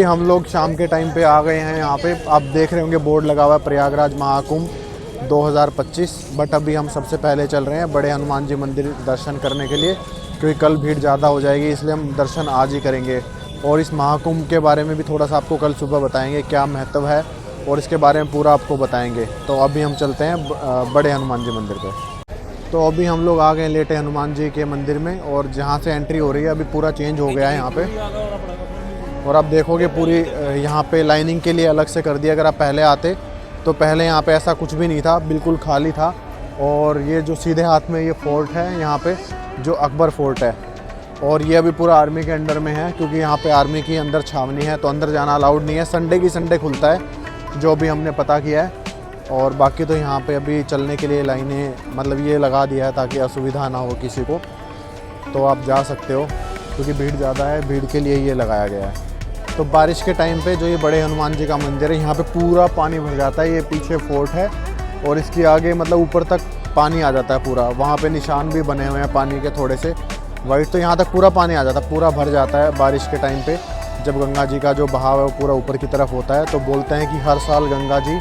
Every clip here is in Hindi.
हम लोग शाम के टाइम पे आ गए हैं यहाँ पे। आप देख रहे होंगे बोर्ड लगा हुआ है प्रयागराज महाकुंभ 2025। बट अभी हम सबसे पहले चल रहे हैं बड़े हनुमान जी मंदिर दर्शन करने के लिए, क्योंकि कल भीड़ ज़्यादा हो जाएगी, इसलिए हम दर्शन आज ही करेंगे। और इस महाकुंभ के बारे में भी थोड़ा सा आपको कल सुबह बताएंगे क्या महत्व है, और इसके बारे में पूरा आपको बताएंगे। तो अभी हम चलते हैं बड़े हनुमान जी मंदिर पे। तो अभी हम लोग आ गए लेटे हनुमान जी के मंदिर में, और जहाँ से एंट्री हो रही है अभी पूरा चेंज हो गया है यहाँ पे। और आप देखोगे पूरी यहाँ पे लाइनिंग के लिए अलग से कर दिया। अगर आप पहले आते तो पहले यहाँ पे ऐसा कुछ भी नहीं था, बिल्कुल खाली था। और ये जो सीधे हाथ में ये फोर्ट है यहाँ पे, जो अकबर फोर्ट है, और ये अभी पूरा आर्मी के अंडर में है, क्योंकि यहाँ पे आर्मी की अंदर छावनी है, तो अंदर जाना अलाउड नहीं है। संडे की संडे खुलता है, जो अभी हमने पता किया है। और बाकी तो यहाँ पे अभी चलने के लिए लाइनें मतलब ये लगा दिया है ताकि असुविधा ना हो किसी को, तो आप जा सकते हो, क्योंकि भीड़ ज़्यादा है, भीड़ के लिए ये लगाया गया है। तो बारिश के टाइम पे जो ये बड़े हनुमान जी का मंदिर है, यहाँ पे पूरा पानी भर जाता है। ये पीछे फोर्ट है और इसके आगे मतलब ऊपर तक पानी आ जाता है पूरा। वहाँ पे निशान भी बने हुए हैं पानी के थोड़े से वाइट, तो यहाँ तक पूरा पानी आ जाता है, पूरा भर जाता है बारिश के टाइम पे। जब गंगा जी का जो बहाव है वो पूरा ऊपर की तरफ होता है, तो बोलते हैं कि हर साल गंगा जी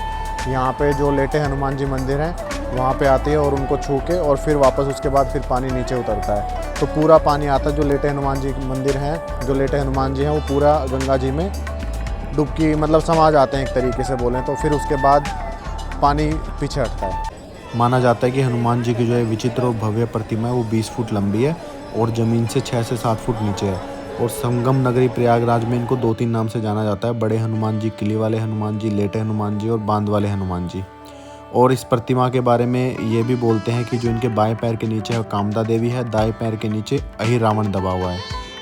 यहाँ पे जो लेटे हनुमान जी मंदिर हैं वहाँ पे आती है और उनको छू के और फिर वापस उसके बाद फिर पानी नीचे उतरता है। तो पूरा पानी आता है। जो लेटे हनुमान जी मंदिर हैं, जो लेटे हनुमान जी हैं, वो पूरा गंगा जी में डुबकी मतलब समा जाते हैं एक तरीके से बोलें तो। फिर उसके बाद पानी पीछे हटता है। माना जाता है कि हनुमान जी की जो है विचित्र और भव्य प्रतिमा है वो 20 फुट लंबी है और ज़मीन से 6 से 7 फुट नीचे है। और संगम नगरी प्रयागराज में इनको 2-3 नाम से जाना जाता है: बड़े हनुमान जी, किले वाले हनुमान जी, लेटे हनुमान जी और बांध वाले हनुमान जी। और इस प्रतिमा के बारे में ये भी बोलते हैं कि जो इनके बाएं पैर के नीचे है कामदा देवी है, दाएं पैर के नीचे अहि रावण दबा हुआ है,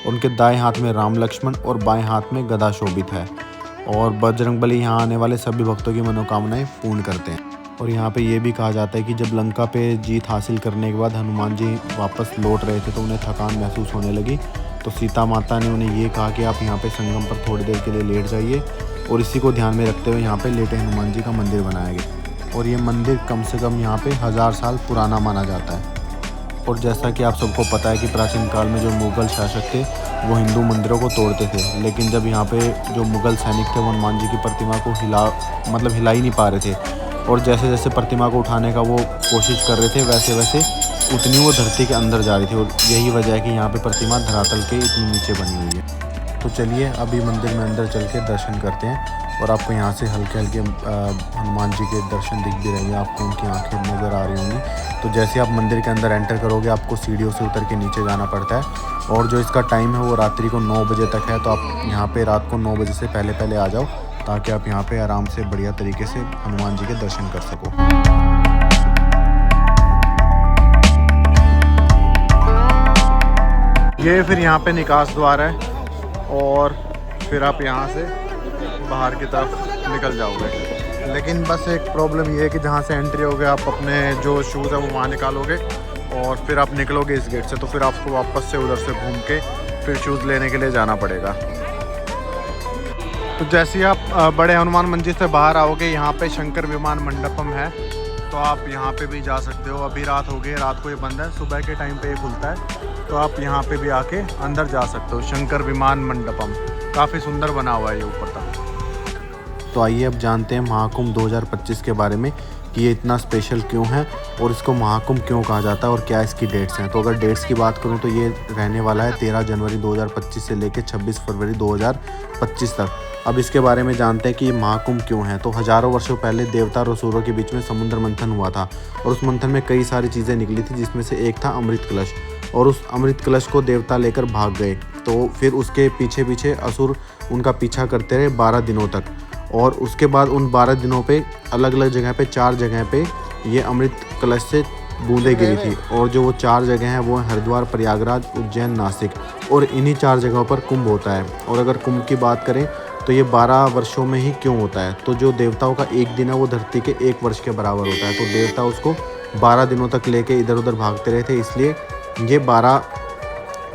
उनके दाएं हाथ में राम लक्ष्मण और बाएं हाथ में गदा शोभित है। और बजरंगबली यहाँ आने वाले सभी भक्तों की मनोकामनाएं पूर्ण करते हैं। और यहाँ पे ये भी कहा जाता है कि जब लंका पे जीत हासिल करने के बाद हनुमान जी वापस लौट रहे थे तो उन्हें थकान महसूस होने लगी, तो सीता माता ने उन्हें ये कहा कि आप यहाँ पे संगम पर थोड़ी देर के लिए लेट जाइए। और इसी को ध्यान में रखते हुए यहाँ पे लेटे हनुमान जी का मंदिर बनाया गया। और ये मंदिर कम से कम यहाँ पे 1000 साल पुराना माना जाता है। और जैसा कि आप सबको पता है कि प्राचीन काल में जो मुग़ल शासक थे वो हिंदू मंदिरों को तोड़ते थे, लेकिन जब यहाँ पे जो मुग़ल सैनिक थे वो हनुमान जी की प्रतिमा को हिला ही नहीं पा रहे थे। और जैसे जैसे प्रतिमा को उठाने का वो कोशिश कर रहे थे वैसे वैसे उतनी वो धरती के अंदर जा रही थी। और यही वजह है कि यहाँ पे प्रतिमा धरातल के इतनी नीचे बनी हुई है। तो चलिए अभी मंदिर में अंदर चल के दर्शन करते हैं। और आपको यहाँ से हल्के हल्के हनुमान जी के दर्शन दिख भी रहेंगे, आपको उनकी आंखें नज़र आ रही होंगी। तो जैसे आप मंदिर के अंदर एंटर करोगे आपको सीढ़ियों से उतर के नीचे जाना पड़ता है। और जो इसका टाइम है वो रात्रि को 9 बजे तक है, तो आप यहाँ पे रात को 9 बजे से पहले पहले आ जाओ, ताकि आप यहाँ पे आराम से बढ़िया तरीके से हनुमान जी के दर्शन कर सको। ये फिर यहाँ पे निकास द्वार है, और फिर आप यहाँ से बाहर की तरफ निकल जाओगे। लेकिन बस एक प्रॉब्लम ये है कि जहाँ से एंट्री होगे आप अपने जो शूज़ है वो वहाँ निकालोगे, और फिर आप निकलोगे इस गेट से, तो फिर आपको वापस से उधर से घूम के फिर शूज़ लेने के लिए जाना पड़ेगा। तो जैसे ही आप बड़े हनुमान मंदिर से बाहर आओगे, यहाँ पे शंकर विमान मंडपम है, तो आप यहाँ पे भी जा सकते हो। अभी रात हो गई, रात को ये बंद है, सुबह के टाइम पे ये खुलता है, तो आप यहाँ पे भी आके अंदर जा सकते हो। शंकर विमान मंडपम काफ़ी सुंदर बना हुआ है ये ऊपर तक। तो आइए अब जानते हैं महाकुंभ 2025 के बारे में कि ये इतना स्पेशल क्यों है और इसको महाकुंभ क्यों कहा जाता है और क्या इसकी डेट्स हैं। तो अगर डेट्स की बात करूं तो ये रहने वाला है 13 जनवरी 2025 से लेकर 26 फरवरी 2025 तक। अब इसके बारे में जानते हैं कि ये महाकुंभ क्यों है। तो हज़ारों वर्षों पहले देवता और असुरों के बीच में समुद्र मंथन हुआ था, और उस मंथन में कई सारी चीज़ें निकली थी, जिसमें से एक था अमृत कलश। और उस अमृत कलश को देवता लेकर भाग गए, तो फिर उसके पीछे पीछे असुर उनका पीछा करते रहे 12 दिनों तक। और उसके बाद उन 12 दिनों पे अलग अलग जगह पे 4 जगह पे ये अमृत कलश से बूंदें गिरी थी। और जो वो 4 जगह हैं वो हरिद्वार, प्रयागराज, उज्जैन, नासिक, और इन्हीं 4 जगहों पर कुंभ होता है। और अगर कुंभ की बात करें तो ये 12 वर्षों में ही क्यों होता है, तो जो देवताओं का एक दिन है वो धरती के 1 वर्ष के बराबर होता है। तो देवता उसको 12 दिनों तक लेके इधर उधर भागते रहे थे, इसलिए ये 12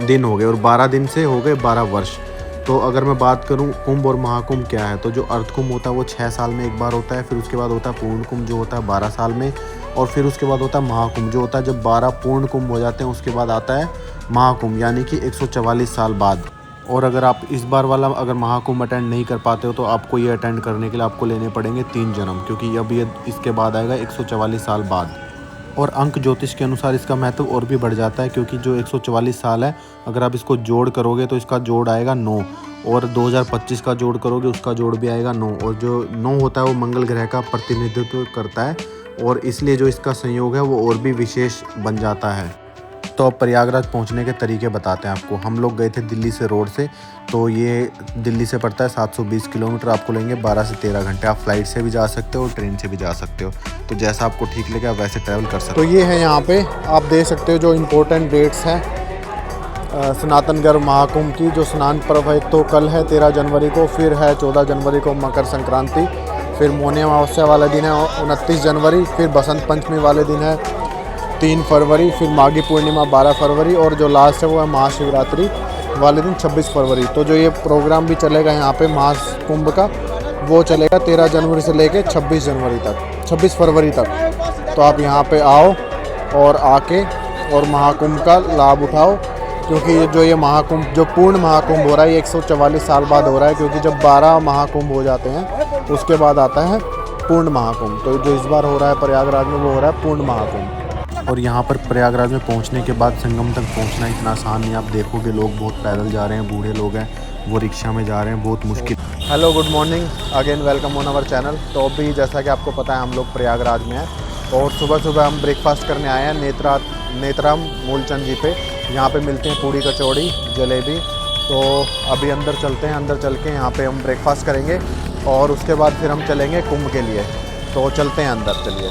दिन हो गए, और 12 दिन से हो गए 12 वर्ष। तो अगर मैं बात करूं कुंभ और महाकुंभ क्या है, तो जो अर्थ कुंभ होता है वो 6 साल में एक बार होता है। फिर उसके बाद होता है पूर्ण कुंभ जो होता है 12 साल में। और फिर उसके बाद होता है महाकुंभ जो होता है जब 12 पूर्ण कुंभ हो जाते हैं, उसके बाद आता है महाकुंभ, यानी कि 144 साल बाद। और अगर आप इस बार वाला अगर महाकुंभ अटेंड नहीं कर पाते हो तो आपको ये अटेंड करने के लिए आपको लेने पड़ेंगे 3 जन्म, क्योंकि अब ये इसके बाद आएगा 144 साल बाद। और अंक ज्योतिष के अनुसार इसका महत्व और भी बढ़ जाता है, क्योंकि जो 144 साल है अगर आप इसको जोड़ करोगे तो इसका जोड़ आएगा 9, और 2025 का जोड़ करोगे उसका जोड़ भी आएगा 9, और जो 9 होता है वो मंगल ग्रह का प्रतिनिधित्व करता है, और इसलिए जो इसका संयोग है वो और भी विशेष बन जाता है। तो अब प्रयागराज पहुंचने के तरीके बताते हैं आपको। हम लोग गए थे दिल्ली से रोड से, तो ये दिल्ली से पड़ता है 720 किलोमीटर, आपको लेंगे 12 से 13 घंटे। आप फ्लाइट से भी जा सकते हो और ट्रेन से भी जा सकते हो, तो जैसा आपको ठीक लगे आप वैसे ट्रैवल कर सकते हो। तो ये है यहाँ पे आप देख सकते हो जो इम्पोर्टेंट डेट्स हैं सनातन गर्भ महाकुंभ की। जो स्नान पर्व है तो कल है 13 जनवरी को, फिर है 14 जनवरी को मकर संक्रांति, फिर मौनी अमावस्या वाला दिन है 29 जनवरी, फिर बसंत पंचमी वाले दिन है 3 फरवरी, फिर माघी पूर्णिमा 12 फरवरी, और जो लास्ट है वो है महाशिवरात्रि वाले दिन 26 फरवरी। तो जो ये प्रोग्राम भी चलेगा यहाँ पे महाकुंभ का, वो चलेगा 13 जनवरी से लेके 26 फरवरी तक। तो आप यहाँ पे आओ और आके और महाकुंभ का लाभ उठाओ, क्योंकि ये महाकुंभ जो पूर्ण महाकुंभ हो रहा है ये 144 साल बाद हो रहा है, क्योंकि जब 12 महाकुंभ हो जाते हैं उसके बाद आता है पूर्ण महाकुंभ। तो जो इस बार हो रहा है प्रयागराज में वो हो रहा है पूर्ण महाकुंभ। और यहाँ पर प्रयागराज में पहुँचने के बाद संगम तक पहुँचना इतना आसान नहीं। आप देखोगे लोग बहुत पैदल जा रहे हैं, बूढ़े लोग हैं वो रिक्शा में जा रहे हैं, बहुत मुश्किल। Hello good morning again, welcome on our channel. तो अभी जैसा कि आपको पता है हम लोग प्रयागराज में हैं, और सुबह सुबह हम ब्रेकफास्ट करने आए हैं नेत्राम मूलचंद जी पे। यहाँ पे मिलते हैं पूड़ी कचौड़ी जलेबी। तो अभी अंदर चलते हैं, अंदर चल के यहाँ पे हम ब्रेकफास्ट करेंगे और उसके बाद फिर हम चलेंगे कुंभ के लिए। तो चलते हैं अंदर, चलिए।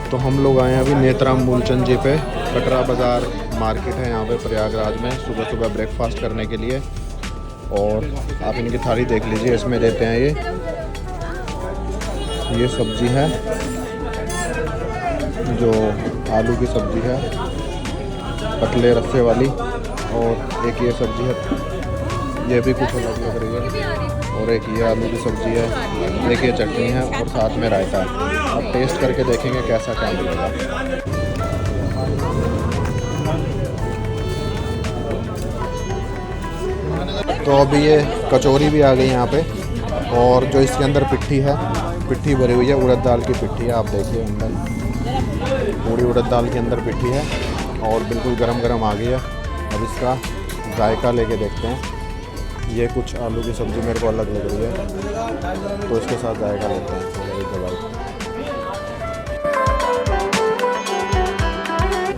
तो हम लोग आए हैं अभी नेत्राम मूलचंद जी पे। कटरा बाज़ार मार्केट है यहाँ पे प्रयागराज में, सुबह सुबह ब्रेकफास्ट करने के लिए। और आप इनकी थाली देख लीजिए, इसमें देते हैं ये सब्ज़ी है जो आलू की सब्ज़ी है पतले रस्से वाली, और एक ये सब्ज़ी है ये भी कुछ अलग लग रही है, और एक ये आलू की सब्ज़ी है, एक ये चटनी है और साथ में रायता है। अब टेस्ट करके देखेंगे कैसा क्या मिलेगा। तो अभी ये कचौरी भी आ गई यहाँ पे, और जो इसके अंदर पिट्ठी भरी हुई है, उड़द दाल की पिट्ठी है। आप देखिए अंदर पूरी उड़द दाल के अंदर पिट्ठी है, और बिल्कुल गरम गरम आ गई है। अब इसका जायका लेके देखते हैं। ये कुछ आलू की सब्ज़ी मेरे को अलग लग रही है, तो इसके साथ जायका लेते हैं।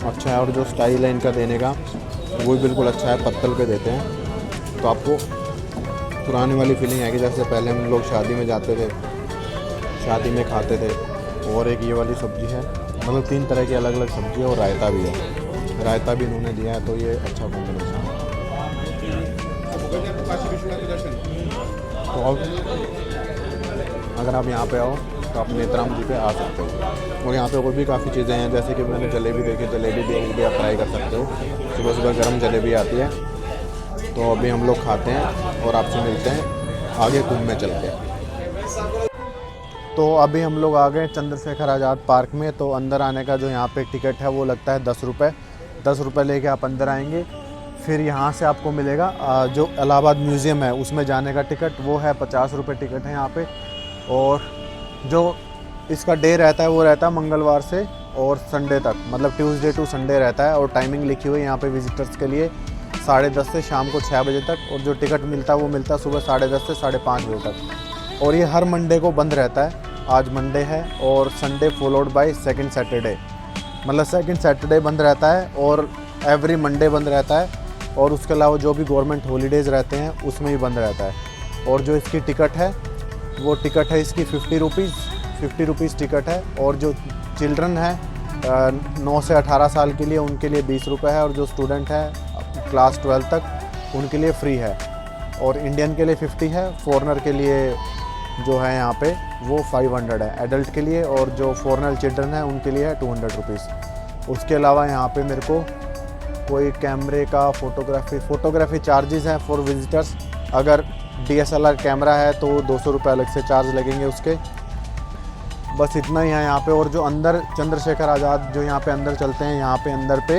अच्छा है, और जो स्टाइल है इनका देने का वो भी बिल्कुल अच्छा है, पत्तल पे देते हैं। तो आपको पुरानी वाली फीलिंग आएगी, जैसे पहले हम लोग शादी में जाते थे, शादी में खाते थे। और एक ये वाली सब्ज़ी है, मतलब 3 तरह की अलग अलग सब्ज़ी है, और रायता भी है। रायता भी इन्होंने दिया है, तो ये अच्छा कॉम्बिनेशन है। तो अब अगर आप यहाँ पे आओ तो आप नेत्राम जी पे आ सकते हो। और यहाँ पे और भी काफ़ी चीज़ें हैं, जैसे कि मैंने जलेबी देखी, जलेबी भी आप ट्राई कर सकते हो। सुबह सुबह गर्म जलेबी आती है। तो अभी हम लोग खाते हैं और आपसे मिलते हैं आगे कुंभ में चल के। तो अभी हम लोग आ गए चंद्रशेखर आज़ाद पार्क में। तो अंदर आने का जो यहाँ पे टिकट है वो लगता है 10 रुपये। 10 रुपये लेके आप अंदर आएंगे। फिर यहाँ से आपको मिलेगा जो इलाहाबाद म्यूज़ियम है उसमें जाने का टिकट, वो है 50 रुपये टिकट है यहाँ पे। और जो इसका डे रहता है वो रहता है मंगलवार से और संडे तक, मतलब ट्यूसडे टू संडे रहता है। और टाइमिंग लिखी हुई है यहाँ पे विजिटर्स के लिए 10:30 से शाम को 6 बजे तक। और जो टिकट मिलता है वो मिलता है सुबह 10:30 से 5:30 बजे तक। और ये हर मंडे को बंद रहता है। आज मंडे है और Sunday followed by second Saturday, मतलब सेकंड सैटरडे बंद रहता है और एवरी मंडे बंद रहता है। और उसके अलावा जो भी गवर्नमेंट हॉलीडेज़ रहते हैं उसमें भी बंद रहता है। और जो इसकी टिकट है वो टिकट है इसकी 50 रुपीज़ टिकट है। और जो चिल्ड्रन है 9 से 18 साल के लिए उनके लिए 20 रुपये है। और जो स्टूडेंट है क्लास 12 तक उनके लिए फ्री है। और इंडियन के लिए 50 है, फॉरेनर के लिए जो है यहाँ पे वो 500 है एडल्ट के लिए। और जो फॉरेनर चिल्ड्रन है उनके लिए है 200 रुपीज़। उसके अलावा यहाँ पे मेरे को कोई कैमरे का फ़ोटोग्राफी चार्जेस हैं फॉर विजिटर्स। अगर DSLR कैमरा है तो 200 रुपये अलग से चार्ज लगेंगे उसके। बस इतना ही है यहाँ पे। और जो अंदर चंद्रशेखर आज़ाद जो यहाँ पे अंदर चलते हैं, यहाँ पे अंदर पे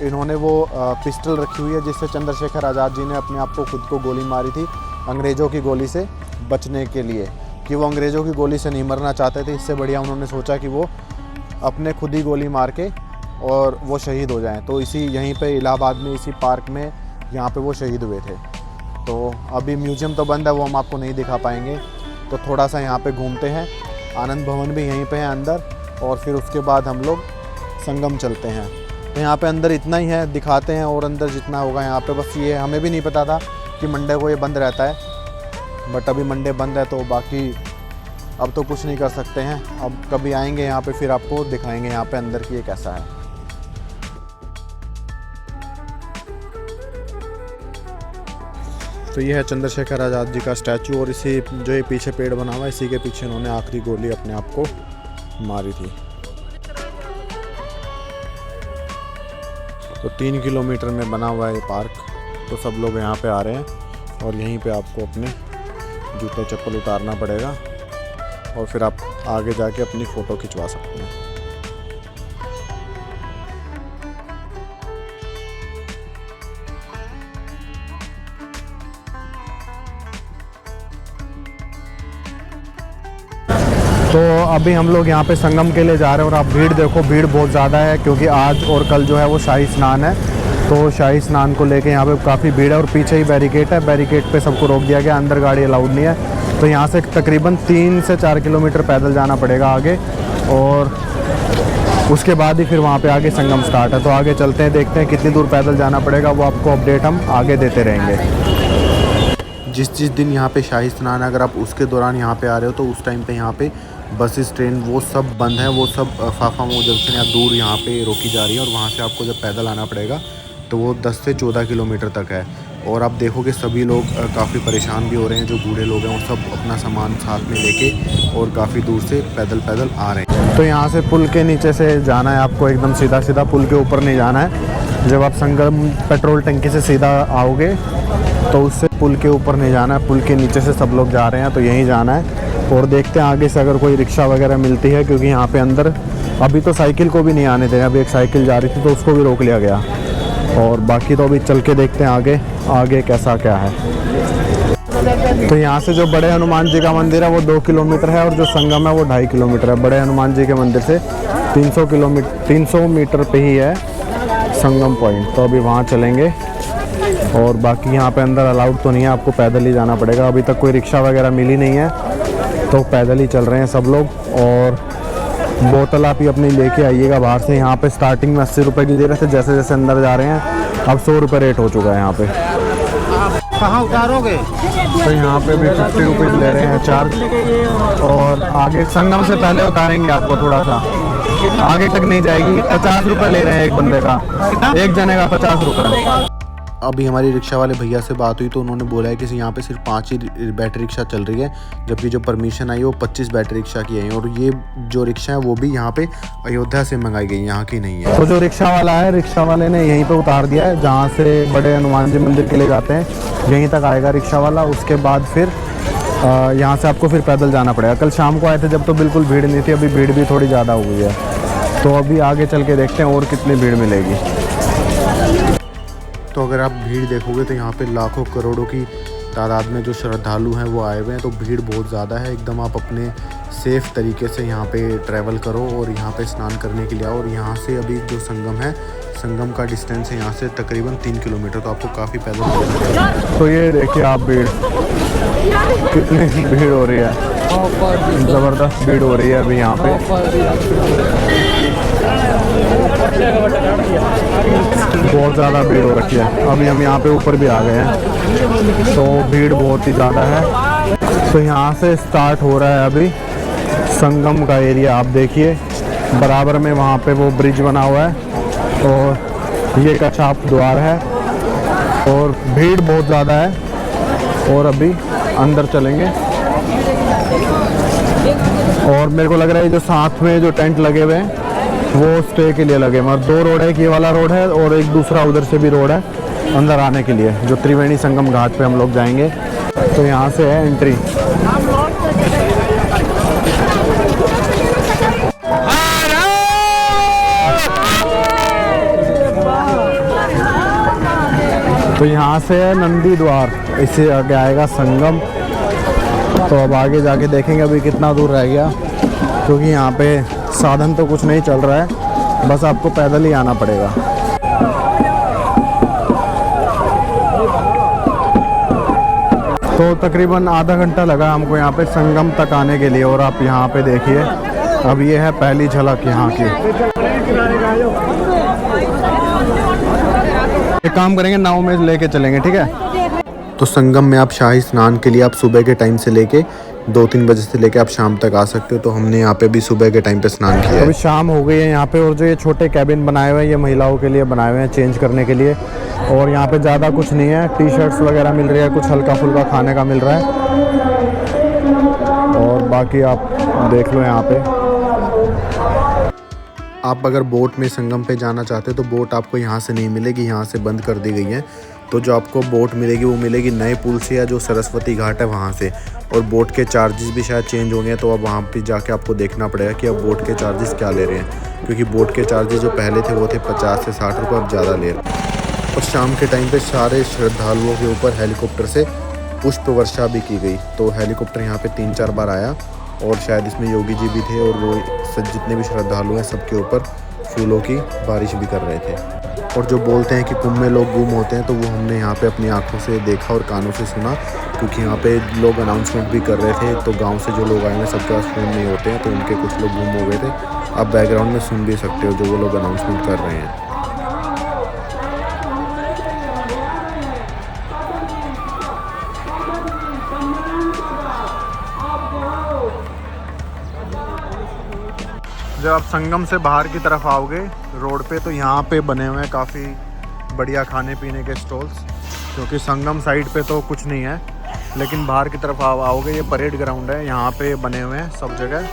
इन्होंने वो पिस्टल रखी हुई है जिससे चंद्रशेखर आज़ाद जी ने अपने आप को खुद को गोली मारी थी अंग्रेज़ों की गोली से बचने के लिए, कि वो अंग्रेज़ों की गोली से नहीं मरना चाहते थे। इससे बढ़िया उन्होंने सोचा कि वो अपने खुद ही गोली मार के और वो शहीद हो जाएं। तो इसी यहीं पे इलाहाबाद में इसी पार्क में यहाँ पे वो शहीद हुए थे। तो अभी म्यूज़ियम तो बंद है, वो हम आपको नहीं दिखा पाएंगे। तो थोड़ा सा यहाँ पे घूमते हैं, आनंद भवन भी यहीं पे है अंदर, और फिर उसके बाद हम लोग संगम चलते हैं। तो यहाँ पे अंदर इतना ही है, दिखाते हैं, और अंदर जितना होगा यहाँ पे बस ये। हमें भी नहीं पता था कि मंडे को ये बंद रहता है, बट अभी मंडे बंद है, तो बाकी अब तो कुछ नहीं कर सकते हैं। अब कभी आएंगे यहाँ पे फिर आपको दिखाएंगे यहाँ पे अंदर की ये कैसा है। तो ये है चंद्रशेखर आज़ाद जी का स्टैचू, और इसी जो ये पीछे पेड़ बना हुआ है इसी के पीछे इन्होंने आखिरी गोली अपने आप को मारी थी। तो 3 किलोमीटर में बना हुआ है ये पार्क। तो सब लोग यहाँ पे आ रहे हैं, और यहीं पे आपको अपने जूते चप्पल उतारना पड़ेगा, और फिर आप आगे जाके अपनी फ़ोटो खिंचवा सकते हैं। तो अभी हम लोग यहाँ पे संगम के लिए जा रहे हैं, और आप भीड़ देखो, भीड़ बहुत ज़्यादा है, क्योंकि आज और कल जो है वो शाही स्नान है। तो शाही स्नान को लेके यहाँ पे काफ़ी भीड़ है, और पीछे ही बैरिकेड है, बैरिकेड पे सबको रोक दिया गया, अंदर गाड़ी अलाउड नहीं है। तो यहाँ से तकरीबन 3 से 4 किलोमीटर पैदल जाना पड़ेगा आगे, और उसके बाद ही फिर वहाँ पे आगे संगम स्टार्ट है। तो आगे चलते हैं, देखते हैं कितनी दूर पैदल जाना पड़ेगा, वो आपको अपडेट हम आगे देते रहेंगे। जिस दिन यहाँ पे शाही स्नान है, अगर आप उसके दौरान यहाँ पे आ रहे हो तो उस टाइम पे यहाँ पे बसेस, ट्रेन वो सब बंद है, वो सब फाफा मऊ जंक्शन या दूर यहाँ पे रोकी जा रही है, और वहाँ से आपको जब पैदल आना पड़ेगा तो वो 10 से 14 किलोमीटर तक है। और आप देखोगे सभी लोग काफ़ी परेशान भी हो रहे हैं, जो बूढ़े लोग हैं वो सब अपना सामान साथ में लेके और काफ़ी दूर से पैदल आ रहे हैं। तो यहाँ से पुल के नीचे से जाना है आपको, एकदम सीधा सीधा, पुल के ऊपर नहीं जाना है। जब आप संगम पेट्रोल टंकी से सीधा आओगे तो उससे पुल के ऊपर नहीं जाना है, पुल के नीचे से सब लोग जा रहे हैं, तो यहीं जाना है। और देखते हैं आगे से अगर कोई रिक्शा वगैरह मिलती है, क्योंकि यहाँ पे अंदर अभी तो साइकिल को भी नहीं आने दे रहे। अभी एक साइकिल जा रही थी तो उसको भी रोक लिया गया, और बाकी तो अभी चल के देखते हैं आगे कैसा क्या है। तो यहाँ से जो बड़े हनुमान जी का मंदिर है वो 2 किलोमीटर है, और जो संगम है वो 2.5 किलोमीटर है। बड़े हनुमान जी के मंदिर से 300 मीटर पे ही है संगम पॉइंट। तो अभी वहाँ चलेंगे, और बाकी यहाँ पे अंदर अलाउड तो नहीं है, आपको पैदल ही जाना पड़ेगा। अभी तक कोई रिक्शा वगैरह मिली नहीं है, तो पैदल ही चल रहे हैं सब लोग। और बोतल आप ही अपनी लेके आइएगा बाहर से। यहाँ पे स्टार्टिंग में 80 रुपये की दे रहे थे, जैसे जैसे अंदर जा रहे हैं अब 100 रुपये रेट हो चुका है यहाँ पे। कहाँ उतारोगे? तो यहाँ पे भी 50 रुपीज़ ले रहे हैं चार्ज, और आगे संगम से पहले उतारेंगे आपको, थोड़ा सा आगे तक नहीं जाएगी। 50 रुपये ले रहे हैं एक बंदे का, एक जने का 50 रुपये। अभी हमारी रिक्शा वाले भैया से बात हुई तो उन्होंने बोला है कि यहाँ पे सिर्फ 5 ही बैटरी रिक्शा चल रही है, जबकि जो परमिशन आई वो 25 बैटरी रिक्शा की है, और ये जो रिक्शा है वो भी यहाँ पे अयोध्या से मंगाई गई, यहाँ की नहीं है। तो जो रिक्शा वाला है, रिक्शा वाले ने यहीं पे उतार दिया है, जहाँ से बड़े हनुमान जी मंदिर के लिए जाते हैं यहीं तक आएगा रिक्शा वाला। उसके बाद फिर यहाँ से आपको फिर पैदल जाना पड़ेगा। कल शाम को आए थे जब तो बिल्कुल भीड़ नहीं थी, अभी भीड़ भी थोड़ी ज़्यादा हो गई है। तो अभी आगे चल के देखते हैं और कितनी भीड़ मिलेगी। तो अगर आप भीड़ देखोगे तो यहाँ पे लाखों करोड़ों की तादाद में जो श्रद्धालु हैं वो आए हुए हैं, तो भीड़ बहुत ज़्यादा है। एकदम आप अपने सेफ़ तरीके से यहाँ पे ट्रैवल करो और यहाँ पे स्नान करने के लिए आओ। और यहाँ से अभी जो संगम है, संगम का डिस्टेंस है यहाँ से तकरीबन 3 किलोमीटर, तो आपको काफ़ी पैदल चलना है। तो ये देखिए आप भीड़, कितनी भीड़ हो रही है, ज़बरदस्त भीड़ हो रही है अभी यहाँ पे। बहुत ज़्यादा भीड़ हो रखी है। अभी हम यहाँ पे ऊपर भी आ गए हैं, तो भीड़ बहुत ही ज़्यादा है। तो यहाँ से स्टार्ट हो रहा है अभी संगम का एरिया। आप देखिए बराबर में वहाँ पे वो ब्रिज बना हुआ है, और ये कछाप द्वार है, और भीड़ बहुत ज़्यादा है। और अभी अंदर चलेंगे, और मेरे को लग रहा है जो साथ में जो टेंट लगे हुए हैं वो स्टे के लिए लगे, मगर 2 रोड है, एक ये वाला रोड है और एक दूसरा उधर से भी रोड है अंदर आने के लिए, जो त्रिवेणी संगम घाट पे हम लोग जाएंगे। तो यहाँ से है एंट्री। तो यहाँ से है नंदी द्वार, इससे आगे आएगा संगम। तो अब आगे जाके देखेंगे अभी कितना दूर रह गया, क्योंकि यहाँ पे साधन तो कुछ नहीं चल रहा है, बस आपको पैदल ही आना पड़ेगा। तो तकरीबन आधा घंटा लगा हमको यहाँ पे संगम तक आने के लिए। और आप यहाँ पे देखिए, अब ये है पहली झलक यहाँ की। एक काम करेंगे, नाव में लेके चलेंगे, ठीक है। तो संगम में आप शाही स्नान के लिए आप सुबह के टाइम से लेके 2-3 बजे से लेके आप शाम तक आ सकते हो। तो हमने यहाँ पे भी सुबह के टाइम पे स्नान किया है। अभी शाम हो गई है यहाँ पे, और जो ये छोटे कैबिन बनाए हुए हैं ये महिलाओं के लिए बनाए हुए हैं चेंज करने के लिए। और यहाँ पे ज़्यादा कुछ नहीं है, टी शर्ट्स वगैरह मिल रही है, कुछ हल्का फुल्का खाने का मिल रहा है। और बाकी आप देख लो यहाँ पे। आप अगर बोट में संगम पे जाना चाहते हो तो बोट आपको यहाँ से नहीं मिलेगी, यहाँ से बंद कर दी गई है। तो जो आपको बोट मिलेगी वो मिलेगी नए पुल से या जो सरस्वती घाट है वहाँ से। और बोट के चार्जेस भी शायद चेंज होंगे, तो अब वहाँ पे जाके आपको देखना पड़ेगा कि अब बोट के चार्जेस क्या ले रहे हैं, क्योंकि बोट के चार्जेस जो पहले थे वो थे 50 से 60 रुपये, अब ज़्यादा ले रहे हैं। और शाम के टाइम पे सारे श्रद्धालुओं के ऊपर हेलीकॉप्टर से पुष्प वर्षा भी की गई। तो हेलीकॉप्टर यहाँ पे 3-4 बार आया, और शायद इसमें योगी जी भी थे, और वो जितने भी श्रद्धालु हैं सबके ऊपर फूलों की बारिश भी कर रहे थे। और जो बोलते हैं कि कुंभ में लोग गुम होते हैं, तो वो हमने यहाँ पे अपनी आंखों से देखा और कानों से सुना, क्योंकि यहाँ पे लोग अनाउंसमेंट भी कर रहे थे। तो गांव से जो लोग आए हैं सबके पास फ़ोन नहीं होते हैं, तो उनके कुछ लोग गुम हो गए थे। आप बैकग्राउंड में सुन भी सकते हो जो वो लोग अनाउंसमेंट कर रहे हैं। जब आप संगम से बाहर की तरफ आओगे रोड पे, तो यहाँ पे बने हुए हैं काफ़ी बढ़िया खाने पीने के स्टॉल्स, क्योंकि संगम साइड पे तो कुछ नहीं है। लेकिन बाहर की तरफ आओगे, ये परेड ग्राउंड है, यहाँ पे बने हुए हैं सब जगह,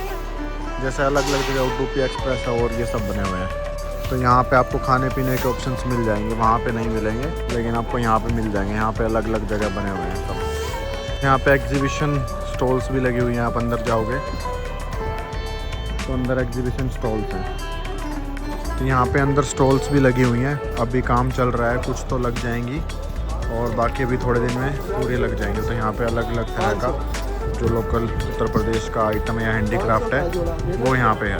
जैसे अलग अलग जगह उडुपी एक्सप्रेस है और ये सब बने हुए हैं। तो यहाँ पे आपको खाने पीने के ऑप्शंस मिल जाएंगे, वहाँ पे नहीं मिलेंगे, लेकिन आपको यहाँ पे मिल जाएंगे। यहाँ पे अलग अलग जगह बने हुए हैं सब। यहाँ पे एग्जीबिशन स्टॉल्स भी लगी हुई हैं, आप अंदर जाओगे तो अंदर एग्जीबिशन स्टॉल्स हैं। तो यहाँ पे अंदर स्टॉल्स भी लगी हुई हैं, अभी काम चल रहा है, कुछ तो लग जाएंगी और बाकी अभी थोड़े दिन में पूरे लग जाएंगे। तो यहाँ पे अलग अलग तरह का जो लोकल उत्तर प्रदेश का आइटम या हैंडीक्राफ्ट है वो यहाँ पे है।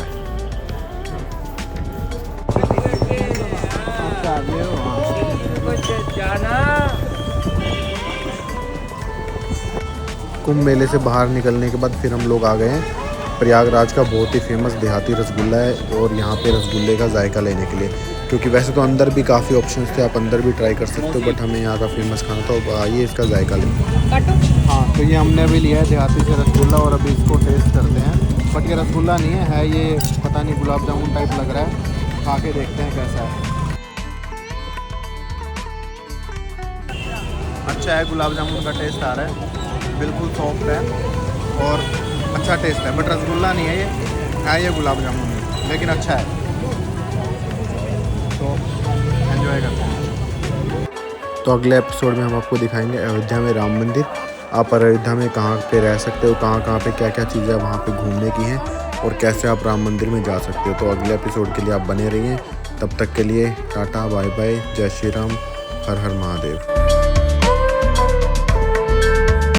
कुंभ मेले से बाहर निकलने के बाद फिर हम लोग आ गए हैं प्रयागराज का बहुत ही फेमस देहाती रसगुल्ला है, और यहाँ पे रसगुल्ले का जायका लेने के लिए, क्योंकि वैसे तो अंदर भी काफ़ी ऑप्शंस थे, आप अंदर भी ट्राई कर सकते हो, बट हमें यहाँ का फेमस खाना था। तो आइए इसका जायका लें। हाँ, तो ये हमने अभी लिया है देहाती से रसगुल्ला, और अभी इसको टेस्ट करते हैं। बट ये रसगुल्ला नहीं है, ये पता नहीं गुलाब जामुन टाइप लग रहा है, खा के देखते हैं कैसा है। अच्छा है, गुलाब जामुन का टेस्ट आ रहा है, बिल्कुल सॉफ्ट है और अच्छा टेस्ट है। बट रसगुल्ला नहीं है, ये गुलाब जामुन है, लेकिन अच्छा है, तो एंजॉय करते हैं। तो अगले एपिसोड में हम आपको दिखाएंगे अयोध्या में राम मंदिर। आप अयोध्या में कहाँ पे रह सकते हो, कहाँ कहाँ पे क्या क्या चीज़ें वहाँ पे घूमने की हैं, और कैसे आप राम मंदिर में जा सकते हो। तो अगले एपिसोड के लिए आप बने रहिए। तब तक के लिए टाटा, बाय बाय, जय श्री राम, हर हर महादेव।